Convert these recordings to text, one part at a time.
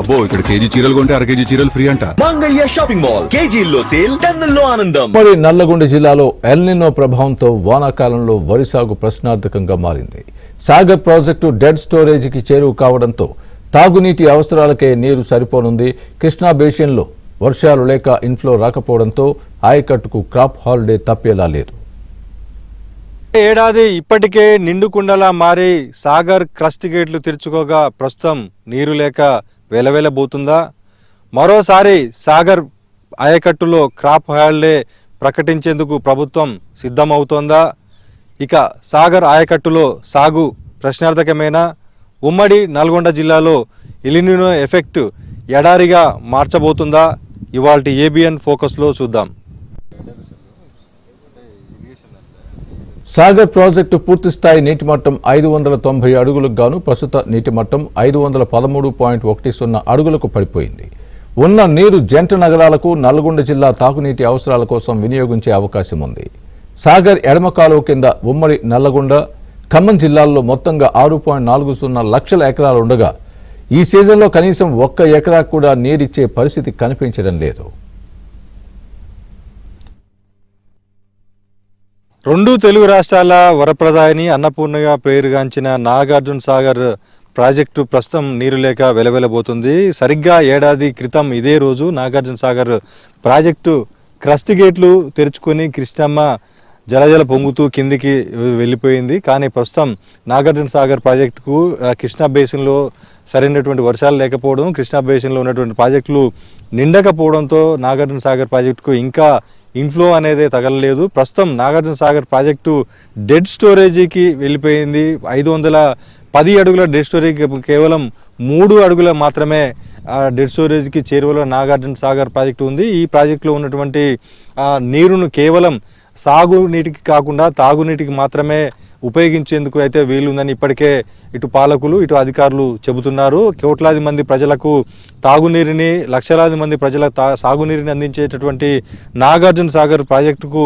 అబ్బో ఇక్కడ కేజీ చీరలు కొంటే అర కేజీ చీరలు ఫ్రీ అంట. మంగళ్య షాపింగ్ మాల్ కేజీల్లో సేల్, టన్నుల్లో ఆనందం. మరి నల్లగొండ జిల్లాలో ఎల్నినో ప్రభావంతో వానాకాలంలో వరి సాగు ప్రశ్నార్థకంగా మారింది. సాగర్ ప్రాజెక్టు డెడ్ స్టోరేజీకి చేరువ కావడంతో తాగునీటి అవసరాలకే నీరు సరిపోనుంది. కృష్ణా బేసిన్లో వర్షాలు లేక ఇన్ఫ్లో రాకపోవడంతో ఆయకట్టుకు క్రాప్ హాలిడే తప్పేలా లేదు. ఏడాది ఇప్పటికే నిండుకుండలా మారి సాగర్ క్రస్ట్ గేట్లు తెరుచుకోగా ప్రస్తుతం నీరు లేక వెలవెలబోతుందా? మరోసారి సాగర్ ఆయకట్టులో క్రాప్ హాలిడే ప్రకటించేందుకు ప్రభుత్వం సిద్ధమవుతోందా? ఇక సాగర్ ఆయకట్టులో సాగు ప్రశ్నార్థకమేనా? ఉమ్మడి నల్గొండ జిల్లాలో ఎలినినో ఎఫెక్ట్ ఎడారిగా మార్చబోతుందా? ఇవాల్టి ఏబిఎన్ ఫోకస్లో చూద్దాం. సాగర్ ప్రాజెక్టు పూర్తిస్థాయి నీటిమట్టం 590 అడుగులకు గాను ప్రస్తుత నీటిమట్టం 513.10 అడుగులకు పడిపోయింది. ఉన్న నీరు జంట నగరాలకు నల్గొండ జిల్లా తాగునీటి అవసరాల కోసం వినియోగించే అవకాశం ఉంది. సాగర్ ఎడమ కాలువ కింద ఉమ్మడి నల్లగొండ, ఖమ్మం జిల్లాల్లో మొత్తంగా 6.40 లక్షల ఎకరాలు ఉండగా ఈ సీజన్లో కనీసం 1 ఎకరా కూడా నీరిచ్చే పరిస్థితి కనిపించడం లేదు. రెండు తెలుగు రాష్ట్రాల వరప్రదాయని అన్నపూర్ణగా పేరుగాంచిన నాగార్జున సాగర్ ప్రాజెక్టు ప్రస్తుతం నీరు లేక వెలవెలబోతుంది. సరిగ్గా ఏడాది క్రితం ఇదే రోజు నాగార్జున సాగర్ ప్రాజెక్టు క్రస్ట్ గేట్లు తెరుచుకొని కృష్ణమ్మ జలజల పొంగుతూ కిందికి వెళ్ళిపోయింది. కానీ ప్రస్తుతం నాగార్జున సాగర్ ప్రాజెక్టుకు కృష్ణా బేసిన్లో సరైనటువంటి వర్షాలు లేకపోవడం, కృష్ణా బేసిన్లో ఉన్నటువంటి ప్రాజెక్టులు నిండకపోవడంతో నాగార్జున సాగర్ ప్రాజెక్టుకు ఇంకా ఇన్ఫ్లో అనేది తగలలేదు. ప్రస్తుతం నాగార్జున సాగర్ ప్రాజెక్టు డెడ్ స్టోరేజీకి వెళ్ళిపోయింది. 510 అడుగుల డెడ్ స్టోరేజ్, కేవలం 3 అడుగుల మాత్రమే డెడ్ స్టోరేజ్కి చేరువలో నాగార్జున సాగర్ ప్రాజెక్టు ఉంది. ఈ ప్రాజెక్టులో ఉన్నటువంటి నీరును కేవలం సాగునీటికి కాకుండా తాగునీటికి మాత్రమే ఉపయోగించేందుకు అయితే వీలుందని ఇప్పటికే ఇటు పాలకులు ఇటు అధికారులు చెబుతున్నారు. కోట్లాది మంది ప్రజలకు తాగునీరుని, లక్షలాది మంది ప్రజల సాగునీరుని అందించేటటువంటి నాగార్జున సాగర్ ప్రాజెక్టుకు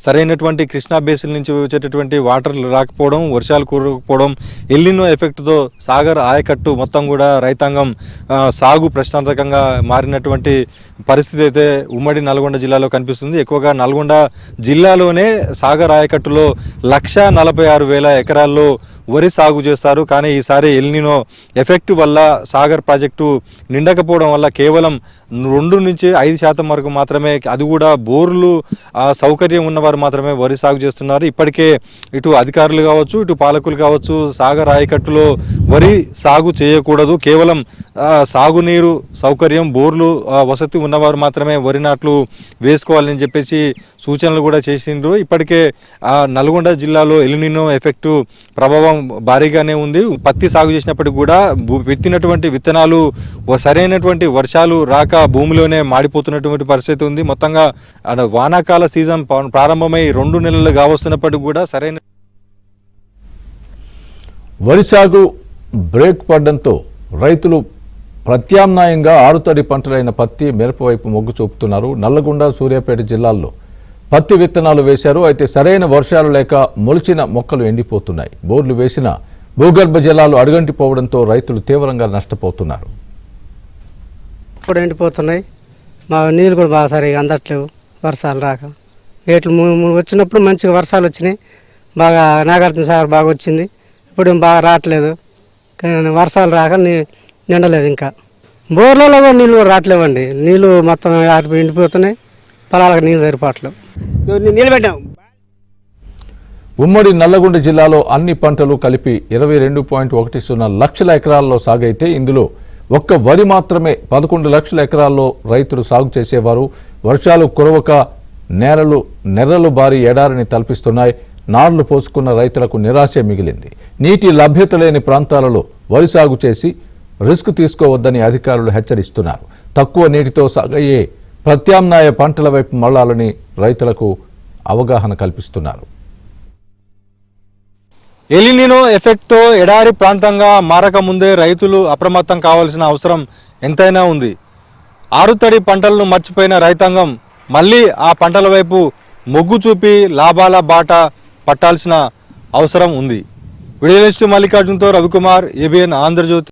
సరైనటువంటి కృష్ణా బేసిన్ నుంచి వచ్చేటటువంటి వాటర్ రాకపోవడం, వర్షాలు కురవకపోవడం, ఎల్నినో ఎఫెక్ట్తో సాగర్ ఆయకట్టు మొత్తం కూడా రైతాంగం సాగు ప్రశ్నార్థకంగా మారినటువంటి పరిస్థితి అయితే ఉమ్మడి నల్గొండ జిల్లాలో కనిపిస్తుంది. ఎక్కువగా నల్గొండ జిల్లాలోనే సాగర్ ఆయకట్టులో 1,46,000 ఎకరాల్లో వరి సాగు చేస్తారు. కానీ ఈసారి ఎల్నినో ఎఫెక్ట్ వల్ల సాగర్ ప్రాజెక్టు నిండకపోవడం వల్ల కేవలం 2 నుంచి 5% వరకు మాత్రమే, అది కూడా బోర్లు సౌకర్యం ఉన్నవారు మాత్రమే వరి సాగు చేస్తున్నారు. ఇప్పటికే ఇటు అధికారులు కావచ్చు ఇటు పాలకులు కావచ్చు సాగర్ ఆయకట్టులో వరి సాగు చేయకూడదు, కేవలం సాగునీరు సౌకర్యం బోర్లు వసతి ఉన్నవారు మాత్రమే వరి నాట్లు వేసుకోవాలని చెప్పేసి సూచనలు కూడా చేసిండ్రు. ఇప్పటికే నల్గొండ జిల్లాలో ఎల్నినో ఎఫెక్టు ప్రభావం భారీగానే ఉంది. పత్తి సాగు చేసినప్పటికి కూడా విత్తినటువంటి విత్తనాలు సరైనటువంటి వర్షాలు రాక భూమిలోనే మాడిపోతున్నటువంటి పరిస్థితి ఉంది. మొత్తంగా వానాకాల సీజన్ ప్రారంభమై 2 నెలలు కావస్తున్నప్పటికి కూడా సరైన వరి సాగు బ్రేక్ పడడంతో రైతులు ప్రత్యామ్నాయంగా ఆరుతడి పంటలైన పత్తి, మిరప వైపు మొగ్గు చూపుతున్నారు. నల్లగొండ, సూర్యాపేట జిల్లాల్లో పత్తి విత్తనాలు వేశారు. అయితే సరైన వర్షాలు లేక మొలిచిన మొక్కలు ఎండిపోతున్నాయి. బోర్లు వేసిన భూగర్భ జలాలు అడుగంటిపోవడంతో రైతులు తీవ్రంగా నష్టపోతున్నారు. ఇప్పుడు ఎండిపోతున్నాయి. మా నీళ్ళు కూడా బాగా సరిగా అందట్లేవు వర్షాలు రాక. రేట్లు వచ్చినప్పుడు మంచిగా వర్షాలు వచ్చినాయి, బాగా నాగార్జున సాగర్ బాగా వచ్చింది. ఇప్పుడు బాగా రావట్లేదు, వర్షాలు రాక నిండలేదు. ఇంకా బోర్లలో కూడా నీళ్ళు రావట్లేవండి. నీళ్ళు మొత్తం ఎండిపోతున్నాయి, పొలాలకు నీళ్ళు సరిపోవట్లేవు. నీళ్ళు పెట్టాం. ఉమ్మడి నల్లగొండ జిల్లాలో అన్ని పంటలు కలిపి 22.10 లక్షల ఎకరాల్లో సాగైతే ఇందులో ఒక్క వరి మాత్రమే 11 లక్షల ఎకరాల్లో రైతులు సాగు చేసేవారు. వర్షాలు కురవక నెర్రలు బారి ఎడారిని తలపిస్తున్నాయి. నార్లు పోసుకున్న రైతులకు నిరాశ మిగిలింది. నీటి లభ్యత లేని ప్రాంతాలలో వరి సాగు చేసి రిస్క్ తీసుకోవద్దని అధికారులు హెచ్చరిస్తున్నారు. తక్కువ నీటితో సాగయ్యే ప్రత్యామ్నాయ పంటల వైపు మళ్లాలని రైతులకు అవగాహన కల్పిస్తున్నారు. ఎలినినో ఎఫెక్ట్తో ఎడారి ప్రాంతంగా మారక ముందే రైతులు అప్రమత్తం కావాల్సిన అవసరం ఎంతైనా ఉంది. ఆరుతడి పంటలను మర్చిపోయిన రైతాంగం మళ్ళీ ఆ పంటల వైపు మొగ్గు చూపి లాభాల బాట పట్టాల్సిన అవసరం ఉంది. Video journalist మల్లికార్జున్తో Ravikumar, ABN Andhra Jyothi.